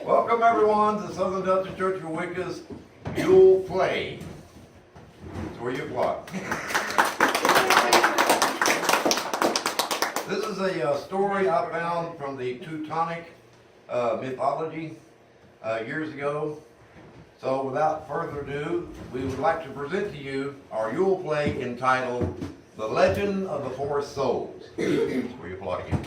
Welcome everyone to Southern Dutch Church of Wicca's Yule Play. That's where you plot. This is a story I found from the Teutonic mythology years ago. So without further ado, we would like to present to you our Yule Play entitled The Legend of the Forest Souls. That's where you plot again.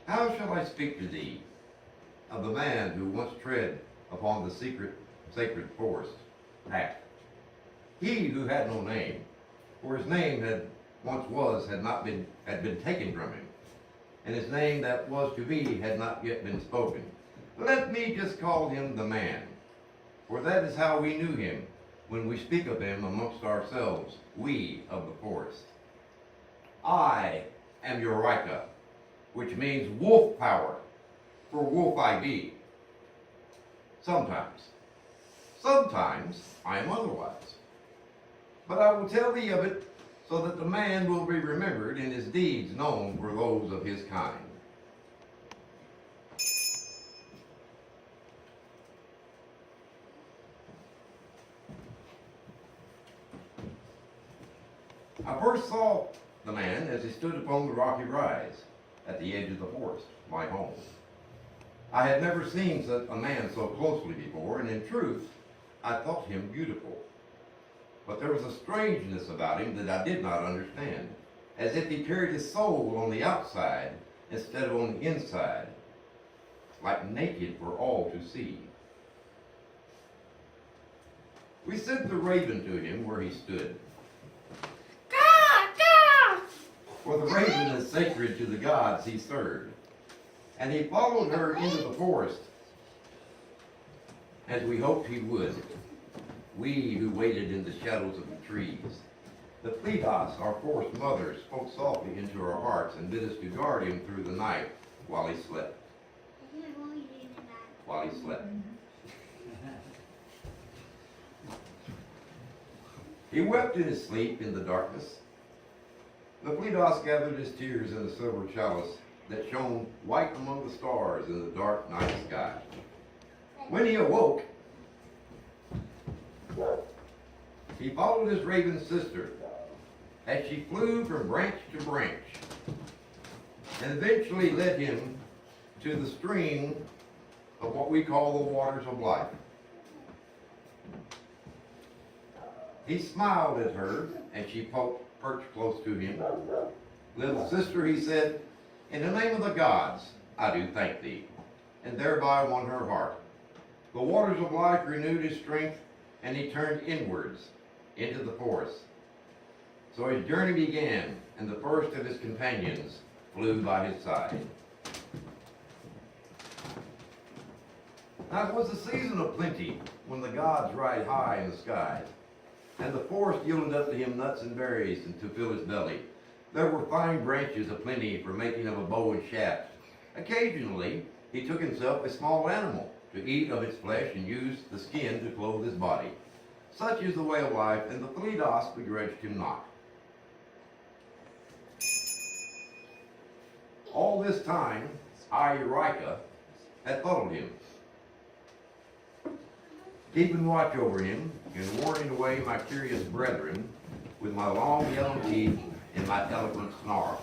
How shall I speak to thee of the man who once tread upon the sacred forest path? He who had no name, for his name had been taken from him, and his name that was to be had not yet been spoken. Let me just call him the man, for that is how we knew him when we speak of him amongst ourselves, we of the forest. I am your Wicca, which means wolf power, for wolf I be. Sometimes I am otherwise. But I will tell thee of it, so that the man will be remembered and his deeds known for those of his kind. I first saw the man as he stood upon the rocky rise at the edge of the forest, my home. I had never seen such a man so closely before, and in truth, I thought him beautiful. But there was a strangeness about him that I did not understand, as if he carried his soul on the outside instead of on the inside, like naked for all to see. We sent the raven to him where he stood. For the raven is sacred to the gods he served. And he followed her into the forest, as we hoped he would, we who waited in the shadows of the trees. The Priestess, our forest mother, spoke softly into our hearts and bid us to guard him through the night while he slept. While he slept. He wept in his sleep in the darkness. The Priestess gathered his tears in a silver chalice that shone white among the stars in the dark night sky. When he awoke, he followed his raven sister as she flew from branch to branch and eventually led him to the stream of what we call the waters of life. He smiled at her as she perched close to him. Little sister, he said, in the name of the gods, I do thank thee, and thereby won her heart. The waters of life renewed his strength, and he turned inwards into the forest. So his journey began, and the first of his companions flew by his side. Now it was the season of plenty, when the gods ride high in the skies, and the forest yielded up to him nuts and berries and to fill his belly. There were fine branches aplenty for making of a bow and shaft. Occasionally, he took himself a small animal to eat of its flesh and use the skin to clothe his body. Such is the way of life, and the Priestess begrudged him not. All this time, I, Wicca, had followed him, keeping watch over him and warning away my curious brethren with my long yellow teeth and my eloquent snarl.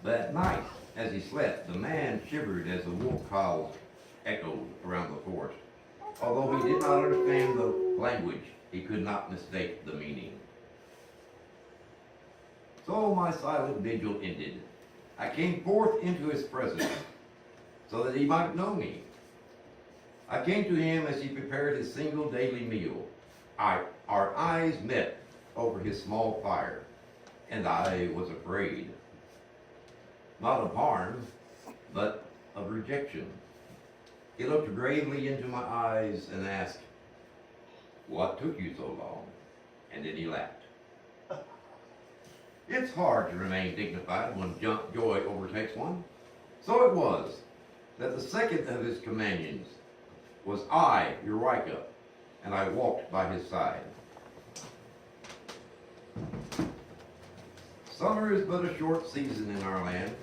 But at night, as he slept, the man shivered as the wolf calls echoed around the forest. Although he did not understand the language, he could not mistake the meaning. So my silent vigil ended. I came forth into his presence, so that he might know me. I came to him as he prepared his single daily meal. Our eyes met over his small fire, and I was afraid. Not of harm, but of rejection. He looked gravely into my eyes and asked, "What took you so long?" And then he laughed. It's hard to remain dignified when joy overtakes one. So it was that the second of his companions was I, Eureka, and I walked by his side. Summer is but a short season in our land,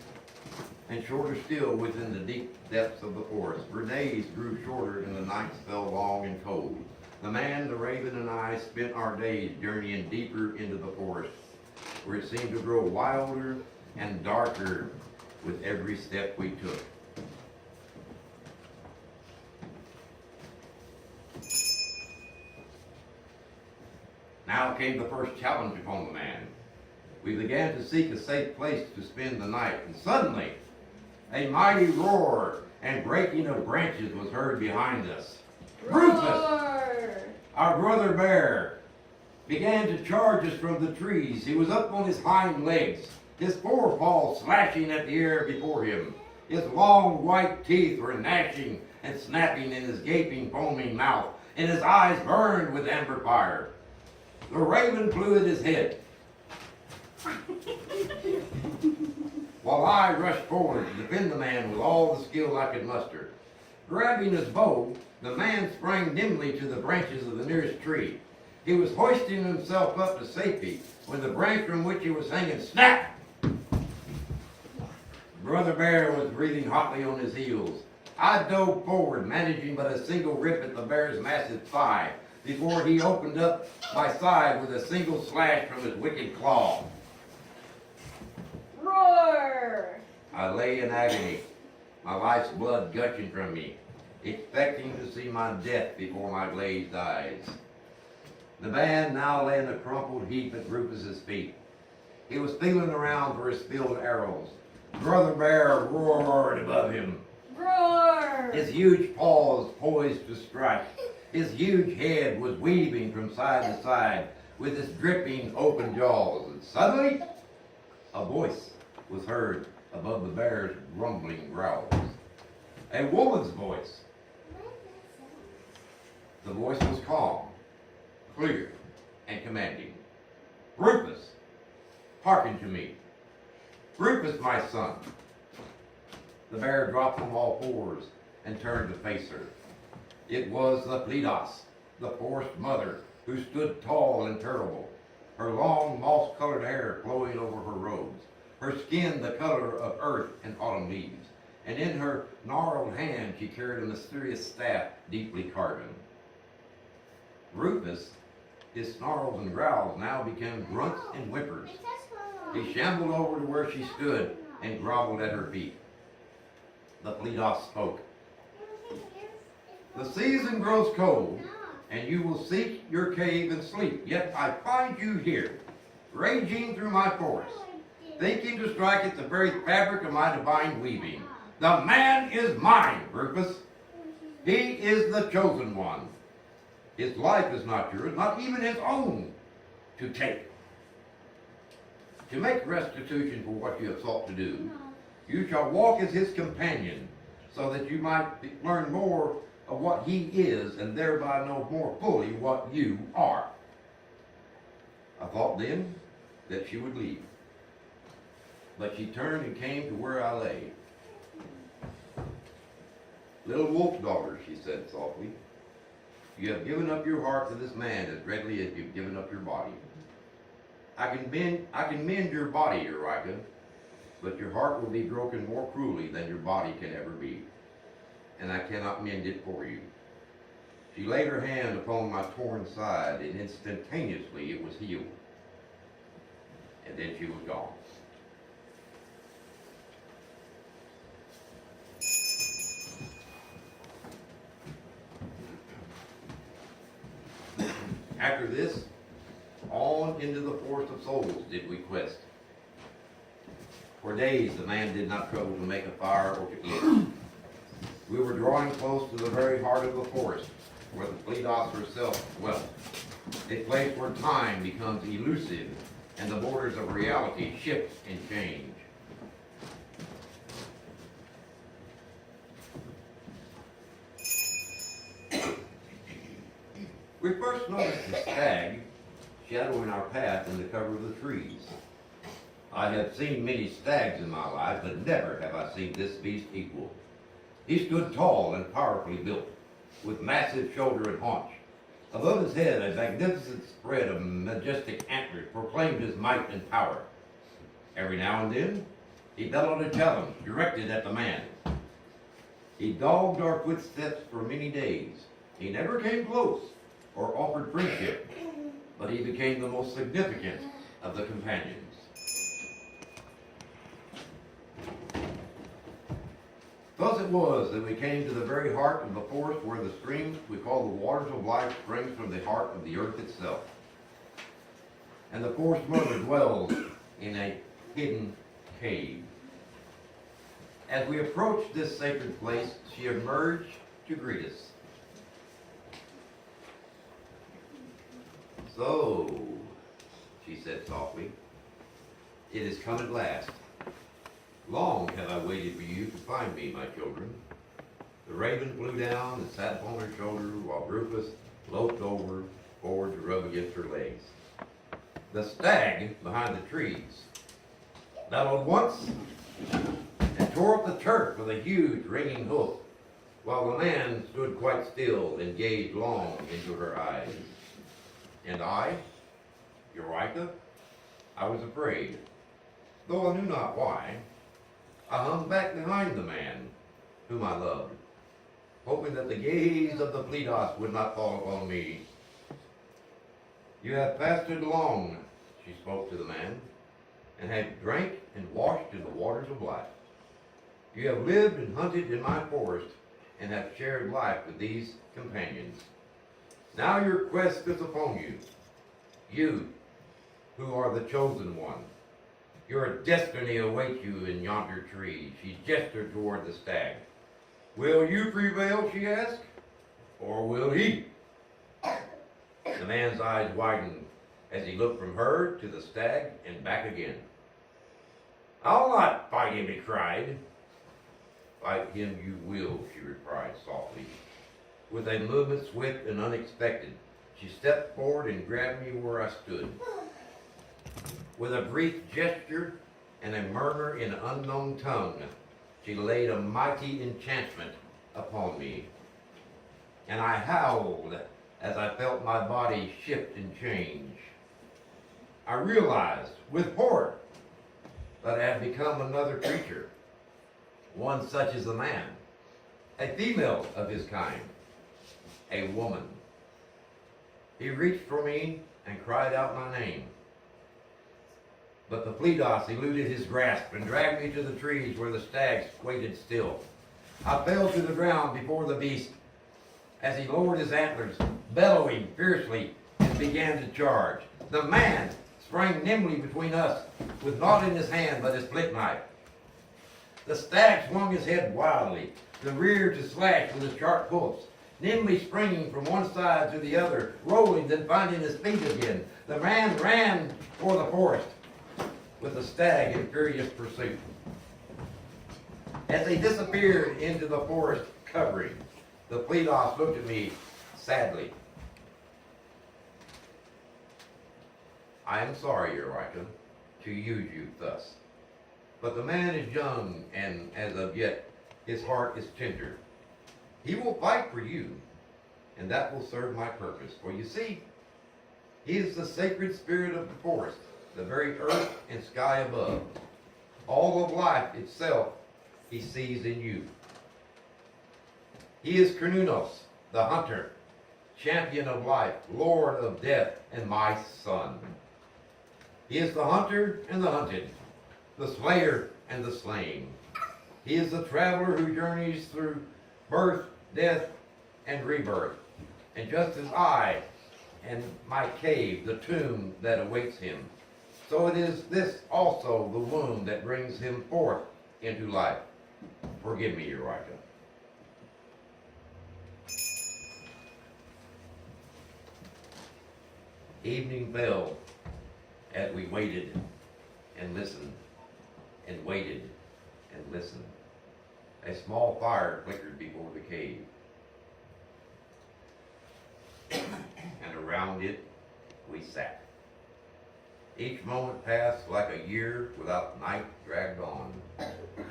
and shorter still within the deep depths of the forest, where days grew shorter and the nights fell long and cold. The man, the raven, and I spent our days journeying deeper into the forest, where it seemed to grow wilder and darker with every step we took. Now came the first challenge upon the man. We began to seek a safe place to spend the night, and suddenly a mighty roar and breaking of branches was heard behind us. Rufus, our brother bear, began to charge us from the trees. He was up on his hind legs, his forepaws slashing at the air before him. His long white teeth were gnashing and snapping in his gaping, foaming mouth, and his eyes burned with amber fire. The raven flew at his head, while I rushed forward to defend the man with all the skill I could muster. Grabbing his bow, the man sprang nimbly to the branches of the nearest tree. He was hoisting himself up to safety when the branch from which he was hanging snapped. Brother Bear was breathing hotly on his heels. I dove forward, managing but a single rip at the bear's massive thigh before he opened up my side with a single slash from his wicked claw. Roar! I lay in agony, my life's blood gushing from me, expecting to see my death before my glazed eyes. The man now lay in a crumpled heap at Rufus's feet. He was feeling around for his spilled arrows. Brother Bear roared above him. Roar! His huge paws poised to strike. His huge head was weaving from side to side with his dripping open jaws. And suddenly, a voice was heard above the bear's rumbling growls. A woman's voice. The voice was calm, clear, and commanding. Rufus, hearken to me. Rufus, my son. The bear dropped from all fours and turned to face her. It was the Priestess, the Forrest mother, who stood tall and terrible, her long moss-colored hair flowing over her robes, her skin the color of earth and autumn leaves, and in her gnarled hand she carried a mysterious staff deeply carven. Rufus, his snarls and growls now became grunts and whimpers. He shambled over to where she stood and groveled at her feet. The Priestess spoke. The season grows cold, and you will seek your cave and sleep. Yet I find you here, raging through my forest, thinking to strike at the very fabric of my divine weaving. The man is mine, Rufus. He is the chosen one. His life is not yours, not even his own, to take. To make restitution for what you have sought to do, you shall walk as his companion, so that you might learn more of what he is, and thereby know more fully what you are. I thought then that she would leave, but she turned and came to where I lay. Little wolf daughter, she said softly, you have given up your heart to this man as readily as you've given up your body. I can mend your body, Eureka, but your heart will be broken more cruelly than your body can ever be, and I cannot mend it for you. She laid her hand upon my torn side, and instantaneously it was healed. And then she was gone. After this, on into the forest of souls did we quest. For days the man did not trouble to make a fire or to eat. We were drawing close to the very heart of the forest, where the Priestess herself dwelt, a place where time becomes elusive and the borders of reality shift and change. We first noticed the stag shadowing our path in the cover of the trees. I have seen many stags in my life, but never have I seen this beast equal. He stood tall and powerfully built, with massive shoulder and haunch. Above his head, a magnificent spread of majestic antlers proclaimed his might and power. Every now and then, he bellowed a challenge directed at the man. He dogged our footsteps for many days. He never came close or offered friendship, but he became the most significant of the companions. Thus it was that we came to the very heart of the forest where the stream we call the waters of life springs from the heart of the earth itself. And the forest mother dwells in a hidden cave. As we approached this sacred place, she emerged to greet us. "So," she said softly, "it has come at last. Long have I waited for you to find me, my children." The raven flew down and sat upon her shoulder, while Rufus loped forward to rub against her legs. The stag behind the trees bellowed once and tore up the turf with a huge ringing hoof, while the man stood quite still and gazed long into her eyes. And I, Eureka, I was afraid, though I knew not why. I hung back behind the man whom I loved, hoping that the gaze of the Priestess would not fall upon me. "You have fasted long," she spoke to the man, "and have drank and washed in the waters of life. You have lived and hunted in my forest, and have shared life with these companions. Now your quest is upon you, you who are the chosen one. Your destiny awaits you in yonder tree." She gestured toward the stag. "Will you prevail," she asked, "or will he?" The man's eyes widened as he looked from her to the stag and back again. "I'll not fight him," he cried. "Fight him you will," she replied softly. With a movement swift and unexpected, she stepped forward and grabbed me where I stood. With a brief gesture and a murmur in an unknown tongue, she laid a mighty enchantment upon me. And I howled as I felt my body shift and change. I realized with horror that I had become another creature, one such as a man, a female of his kind, a woman. He reached for me and cried out my name. But the Priestess eluded his grasp and dragged me to the trees where the stags waited still. I fell to the ground before the beast as he lowered his antlers, bellowing fiercely, and began to charge. The man sprang nimbly between us, with naught in his hand but his flint knife. The stag swung his head wildly, the rear to slash with his sharp hoofs, nimbly springing from one side to the other, rolling, then finding his feet again. The man ran for the forest, with the stag in furious pursuit. As they disappeared into the forest covering, the Priestess looked at me sadly. "I am sorry, Eureka, to use you thus. But the man is young, and as of yet, his heart is tender. He will fight for you, and that will serve my purpose. For you see, he is the sacred spirit of the forest, the very earth and sky above. All of life itself he sees in you. He is Cernunnos, the hunter, champion of life, lord of death, and my son. He is the hunter and the hunted, the slayer and the slain. He is the traveler who journeys through birth, death, and rebirth. And just as I and my cave, the tomb that awaits him, so it is this also the womb that brings him forth into life. Forgive me, Eureka." Evening fell as we waited and listened and waited and listened. A small fire flickered before the cave, and around it we sat. Each moment passed like a year without night dragged on,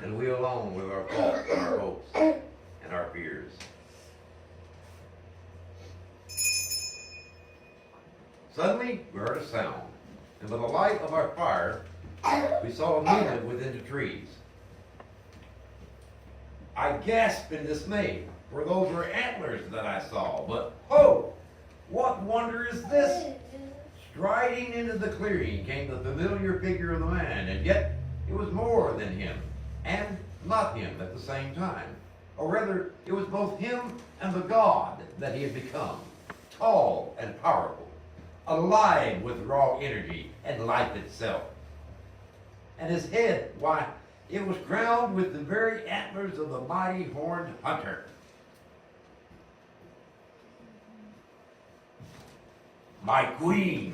and we alone with our thoughts and our hopes. and our fears. Suddenly, we heard a sound, and by the light of our fire, we saw a movement within the trees. I gasped in dismay, for those were antlers that I saw, but ho! What wonder is this? Striding into the clearing came the familiar figure of the man, and yet it was more than him, and not him at the same time. Or rather, it was both him and the god that he had become, tall and powerful, alive with raw energy and life itself. And his head, why, it was crowned with the very antlers of the mighty horned hunter. My queen,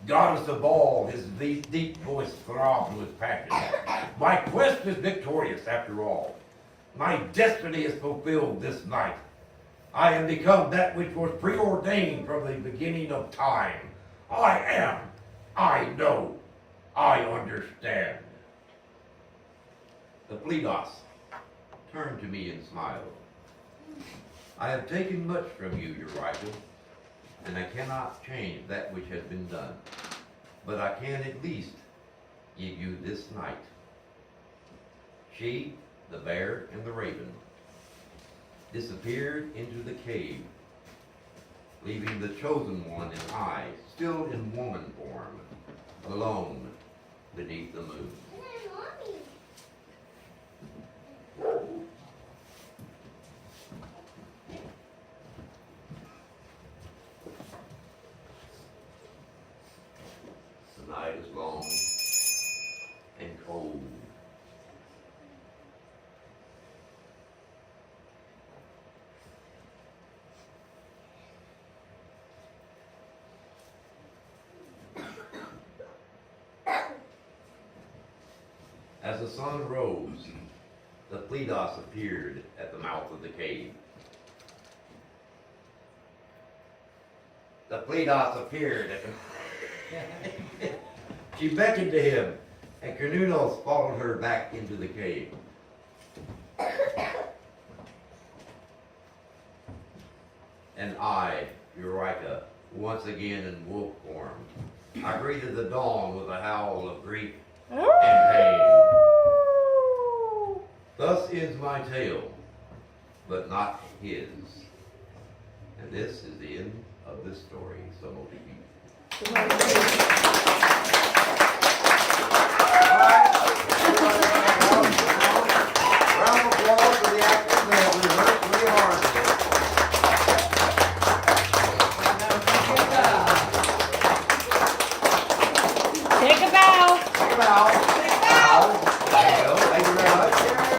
goddess of all, his deep voice throbbed with passion. My quest is victorious after all. My destiny is fulfilled this night. I have become that which was preordained from the beginning of time. I am, I know, I understand. The Priestess turned to me and smiled. I have taken much from you, your rival, and I cannot change that which has been done. But I can at least give you this night. She, the bear, and the raven disappeared into the cave, leaving the chosen one and I, still in woman form, alone beneath the moon. The night is long and cold. As the sun rose, the Priestess appeared at the mouth of the cave. The Priestess appeared at the... She beckoned to him, and Carnunos followed her back into the cave. And I, Eureka, once again in wolf form, I greeted the dawn with a howl of grief and pain. Thus ends my tale, but not his. And this is the end of this story. So,